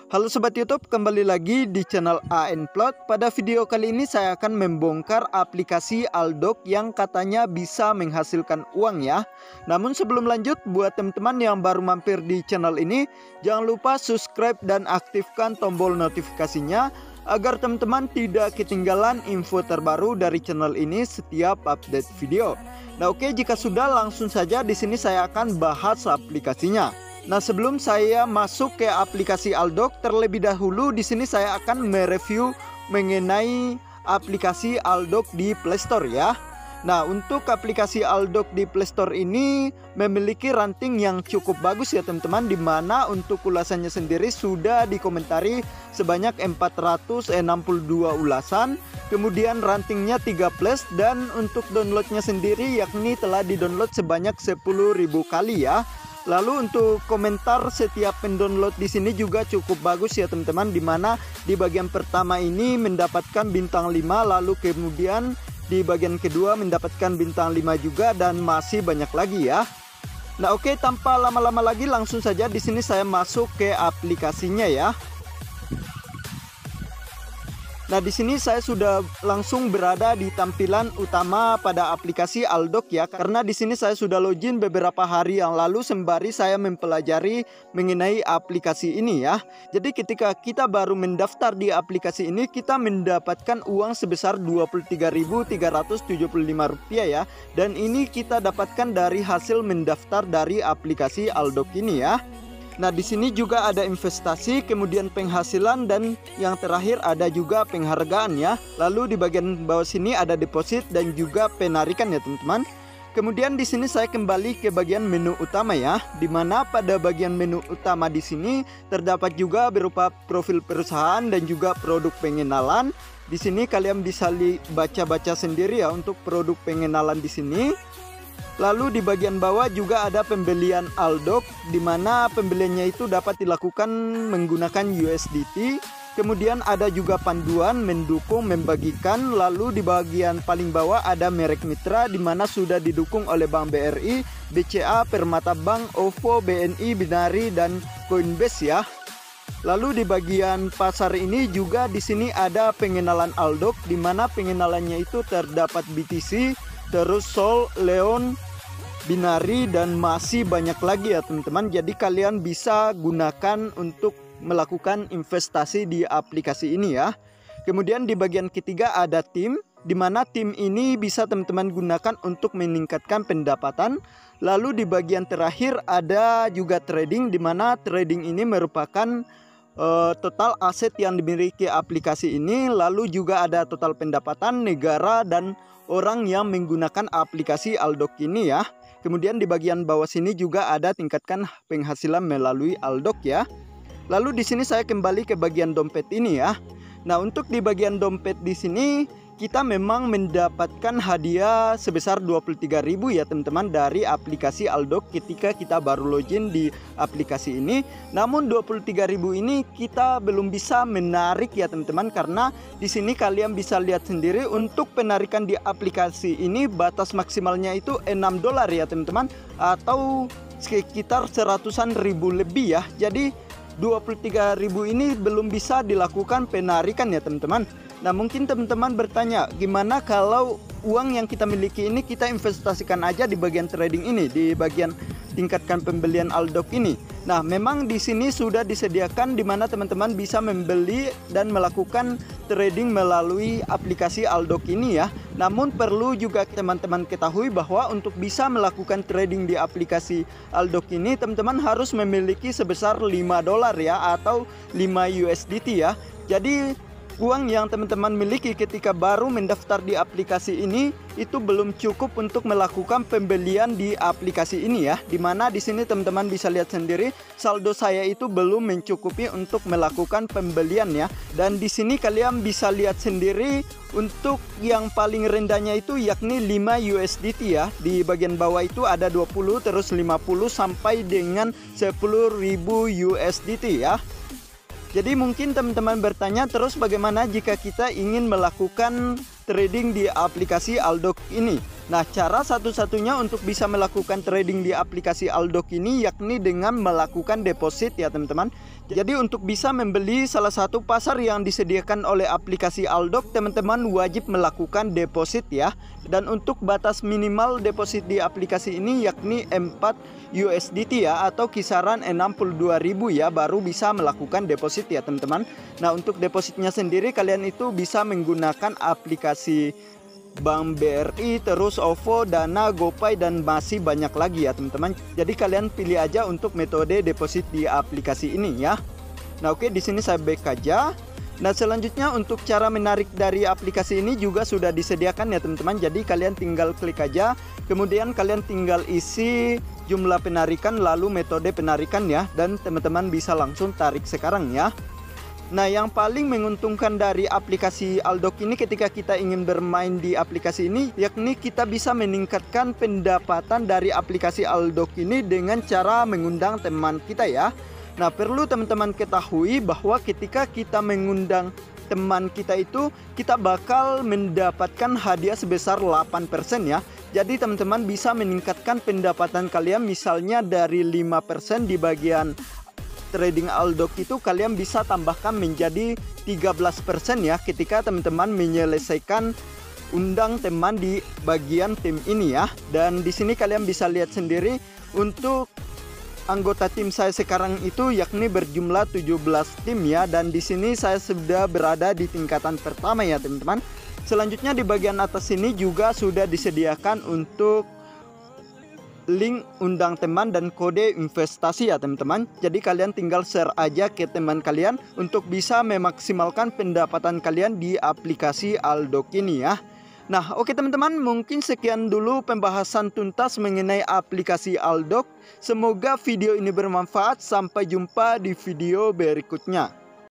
Halo Sobat YouTube, kembali lagi di channel AN Plot. Pada video kali ini saya akan membongkar aplikasi Aldok yang katanya bisa menghasilkan uang ya. Namun sebelum lanjut, buat teman-teman yang baru mampir di channel ini, jangan lupa subscribe dan aktifkan tombol notifikasinya agar teman-teman tidak ketinggalan info terbaru dari channel ini setiap update video. Nah oke, jika sudah, langsung saja di sini saya akan bahas aplikasinya. Nah, sebelum saya masuk ke aplikasi Aldok, terlebih dahulu di sini saya akan mereview mengenai aplikasi Aldok di Play Store ya. Nah, untuk aplikasi Aldok di Play Store ini memiliki ranting yang cukup bagus ya teman-teman, dimana untuk ulasannya sendiri sudah dikomentari sebanyak 462 ulasan. Kemudian rantingnya 3+, dan untuk downloadnya sendiri yakni telah didownload sebanyak 10.000 kali ya. Lalu untuk komentar setiap pendownload di sini juga cukup bagus ya teman-teman, dimana di bagian pertama ini mendapatkan bintang 5, lalu kemudian di bagian kedua mendapatkan bintang 5 juga, dan masih banyak lagi ya. Nah oke, tanpa lama-lama lagi langsung saja di sini saya masuk ke aplikasinya ya. Nah, di sini saya sudah langsung berada di tampilan utama pada aplikasi Aldok ya, karena di sini saya sudah login beberapa hari yang lalu sembari saya mempelajari mengenai aplikasi ini ya. Jadi ketika kita baru mendaftar di aplikasi ini, kita mendapatkan uang sebesar Rp23.375 ya, dan ini kita dapatkan dari hasil mendaftar dari aplikasi Aldok ini ya. Nah, di sini juga ada investasi, kemudian penghasilan, dan yang terakhir ada juga penghargaan ya. Lalu di bagian bawah sini ada deposit dan juga penarikan ya teman-teman. Kemudian di sini saya kembali ke bagian menu utama ya, dimana pada bagian menu utama di sini terdapat juga berupa profil perusahaan dan juga produk pengenalan. Di sini kalian bisa baca-baca sendiri ya untuk produk pengenalan di sini. Lalu di bagian bawah juga ada pembelian Aldok, di mana pembeliannya itu dapat dilakukan menggunakan USDT. Kemudian ada juga panduan, mendukung, membagikan. Lalu di bagian paling bawah ada merek mitra, di mana sudah didukung oleh Bank BRI, BCA, Permata Bank, OVO, BNI, Binari, dan Coinbase ya. Lalu di bagian pasar ini juga di sini ada pengenalan Aldok, di mana pengenalannya itu terdapat BTC, terus Sol, Leon, Binari, dan masih banyak lagi ya teman-teman. Jadi kalian bisa gunakan untuk melakukan investasi di aplikasi ini ya. Kemudian di bagian ketiga ada tim, di mana tim ini bisa teman-teman gunakan untuk meningkatkan pendapatan. Lalu di bagian terakhir ada juga trading, di mana trading ini merupakan total aset yang dimiliki aplikasi ini. Lalu juga ada total pendapatan, negara, dan orang yang menggunakan aplikasi Aldok ini ya. Kemudian di bagian bawah sini juga ada tingkatkan penghasilan melalui Aldok ya. Lalu di sini saya kembali ke bagian dompet ini ya. Nah, untuk di bagian dompet di sini kita memang mendapatkan hadiah sebesar 23.000 ya teman-teman dari aplikasi Aldok ketika kita baru login di aplikasi ini. Namun 23.000 ini kita belum bisa menarik ya teman-teman, karena di sini kalian bisa lihat sendiri untuk penarikan di aplikasi ini batas maksimalnya itu $6 ya teman-teman, atau sekitar 100-an ribu lebih ya. Jadi 23.000 ini belum bisa dilakukan penarikan ya teman-teman. Nah, mungkin teman-teman bertanya, gimana kalau uang yang kita miliki ini kita investasikan aja di bagian trading ini, di bagian tingkatkan pembelian Aldok ini. Nah, memang di sini sudah disediakan di mana teman-teman bisa membeli dan melakukan trading melalui aplikasi Aldok ini ya. Namun perlu juga teman-teman ketahui bahwa untuk bisa melakukan trading di aplikasi Aldok ini, teman-teman harus memiliki sebesar $5 ya, atau 5 USDT ya. Jadi uang yang teman-teman miliki ketika baru mendaftar di aplikasi ini itu belum cukup untuk melakukan pembelian di aplikasi ini ya. Dimana di sini teman-teman bisa lihat sendiri saldo saya itu belum mencukupi untuk melakukan pembelian ya. Dan di sini kalian bisa lihat sendiri untuk yang paling rendahnya itu yakni 5 USDT ya. Di bagian bawah itu ada 20, terus 50, sampai dengan 10.000 USDT ya. Jadi mungkin teman-teman bertanya, terus bagaimana jika kita ingin melakukan trading di aplikasi Aldok ini? Nah, cara satu-satunya untuk bisa melakukan trading di aplikasi Aldok ini yakni dengan melakukan deposit ya teman-teman. Jadi untuk bisa membeli salah satu pasar yang disediakan oleh aplikasi Aldok, teman-teman wajib melakukan deposit ya. Dan untuk batas minimal deposit di aplikasi ini yakni 4 USDT ya, atau kisaran 62.000 ya, baru bisa melakukan deposit ya teman-teman. Nah, untuk depositnya sendiri kalian itu bisa menggunakan aplikasi Bank BRI, terus OVO, Dana, GoPay, dan masih banyak lagi ya teman-teman. Jadi kalian pilih aja untuk metode deposit di aplikasi ini ya. Nah oke, di sini saya back aja. Nah selanjutnya untuk cara menarik dari aplikasi ini juga sudah disediakan ya teman-teman. Jadi kalian tinggal klik aja, kemudian kalian tinggal isi jumlah penarikan lalu metode penarikan ya, dan teman-teman bisa langsung tarik sekarang ya. Nah, yang paling menguntungkan dari aplikasi Aldok ini ketika kita ingin bermain di aplikasi ini, yakni kita bisa meningkatkan pendapatan dari aplikasi Aldok ini dengan cara mengundang teman kita ya. Nah, perlu teman-teman ketahui bahwa ketika kita mengundang teman kita itu, kita bakal mendapatkan hadiah sebesar 8% ya. Jadi teman-teman bisa meningkatkan pendapatan kalian, misalnya dari 5% di bagian trading Aldok itu kalian bisa tambahkan menjadi 13% ya ketika teman-teman menyelesaikan undang teman di bagian tim ini ya. Dan di sini kalian bisa lihat sendiri untuk anggota tim saya sekarang itu yakni berjumlah 17 tim ya, dan di sini saya sudah berada di tingkatan pertama ya teman-teman. Selanjutnya di bagian atas ini juga sudah disediakan untuk link undang teman dan kode investasi ya teman-teman. Jadi kalian tinggal share aja ke teman kalian untuk bisa memaksimalkan pendapatan kalian di aplikasi Aldok ini ya. Nah oke teman-teman, mungkin sekian dulu pembahasan tuntas mengenai aplikasi Aldok. Semoga video ini bermanfaat. Sampai jumpa di video berikutnya.